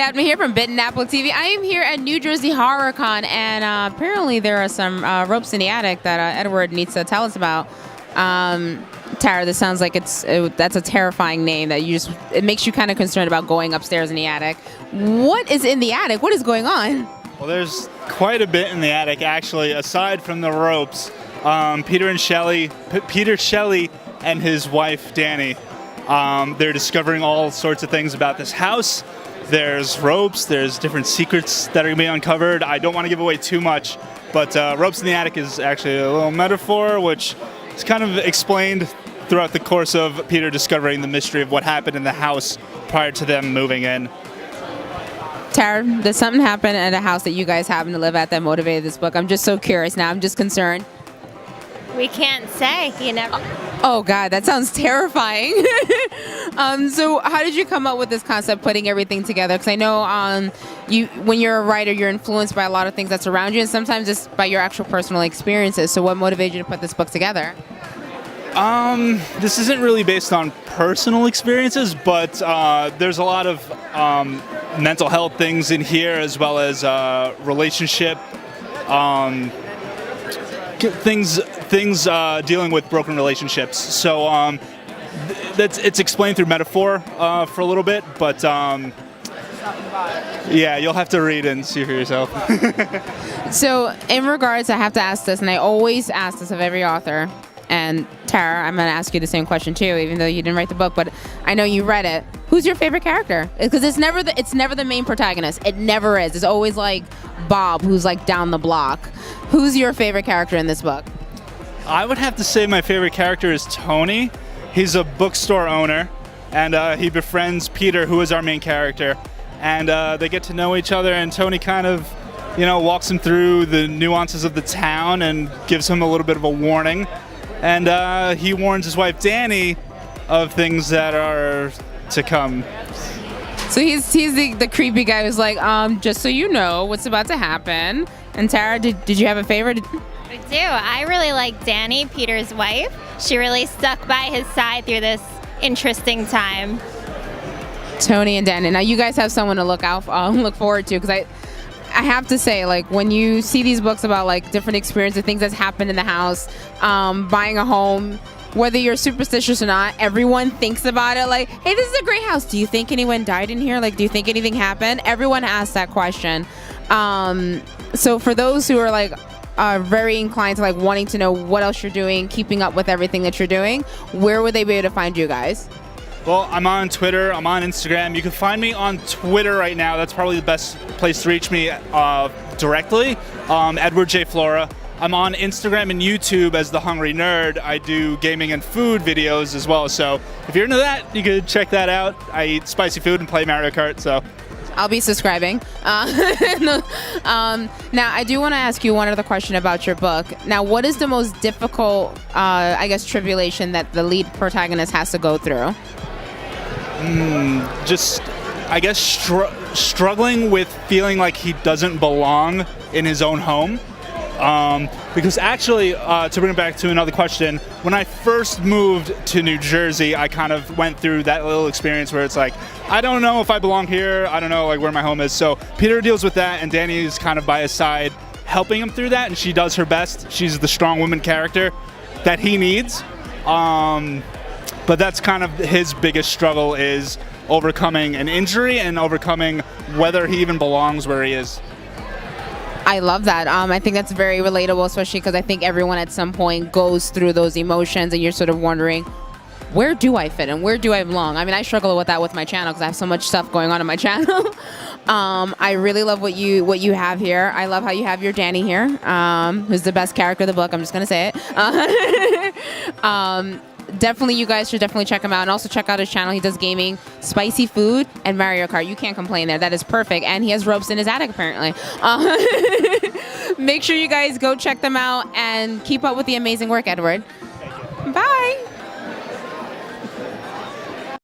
Cadma here from APPLETINI. I am here at New Jersey HorrorCon, and apparently there are some ropes in the attic that Edward needs to tell us about. Tara, this sounds like that's a terrifying name that it makes you kind of concerned about going upstairs in the attic. What is in the attic? What is going on? Well, there's quite a bit in the attic, actually, aside from the ropes. Peter Shelley and his wife, Danny, they're discovering all sorts of things about this house. There's ropes, there's different secrets that are going to be uncovered. I don't want to give away too much, but ropes in the attic is actually a little metaphor, which is kind of explained throughout the course of Peter discovering the mystery of what happened in the house prior to them moving in. Tara, does something happen at a house that you guys happen to live at that motivated this book? I'm just so curious now. I'm just concerned. We can't say. You never. Oh God, that sounds terrifying. So how did you come up with this concept, putting everything together? Because I know when you're a writer, you're influenced by a lot of things that surround you, and sometimes it's by your actual personal experiences. So what motivated you to put this book together? This isn't really based on personal experiences, but there's a lot of mental health things in here, as well as relationship things dealing with broken relationships. So it's explained through metaphor for a little bit, but yeah, you'll have to read and see for yourself. So in regards, I have to ask this, and I always ask this of every author. And Tara, I'm going to ask you the same question too, even though you didn't write the book, but I know you read it. Who's your favorite character? Because it's never the main protagonist. It never is. It's always like Bob, who's like down the block. Who's your favorite character in this book? I would have to say my favorite character is Tony. He's a bookstore owner, and he befriends Peter, who is our main character, and they get to know each other, and Tony kind of, walks him through the nuances of the town and gives him a little bit of a warning. And he warns his wife, Danny, of things that are to come. So he's the creepy guy who's like, just so you know what's about to happen. And Tara, did you have a favorite? I do. I really like Danny, Peter's wife. She really stuck by his side through this interesting time. Tony and Danny. Now you guys have someone to look forward to, because I have to say, like, when you see these books about like different experiences, things that's happened in the house, buying a home, whether you're superstitious or not, everyone thinks about it like, hey, this is a great house. Do you think anyone died in here? Like, do you think anything happened? Everyone asks that question. So for those who are like very inclined to like wanting to know what else you're doing, keeping up with everything that you're doing, where would they be able to find you guys? Well, I'm on Twitter, I'm on Instagram. You can find me on Twitter right now. That's probably the best place to reach me directly. Edward J Flora. I'm on Instagram and YouTube as The Hungry Nerd. I do gaming and food videos as well. So if you're into that, you can check that out. I eat spicy food and play Mario Kart, so. I'll be subscribing. Now, I do want to ask you one other question about your book. Now, what is the most difficult, tribulation that the lead protagonist has to go through? Struggling with feeling like he doesn't belong in his own home. Because actually, to bring it back to another question, when I first moved to New Jersey, I kind of went through that little experience where it's like, I don't know if I belong here. I don't know like where my home is. So Peter deals with that, and Danny is kind of by his side, helping him through that, and she does her best. She's the strong woman character that he needs. But that's kind of his biggest struggle, is overcoming an injury and overcoming whether he even belongs where he is. I love that. I think that's very relatable, especially because I think everyone at some point goes through those emotions, and you're sort of wondering, where do I fit in? Where do I belong? I mean, I struggle with that with my channel because I have so much stuff going on in my channel. I really love what you have here. I love how you have your Danny here, who's the best character of the book. I'm just gonna say it. Definitely, you guys should definitely check him out, and also check out his channel. He does gaming, spicy food, and Mario Kart. You can't complain there. That is perfect. And he has ropes in his attic, apparently. Make sure you guys go check them out and keep up with the amazing work, Edward. Bye.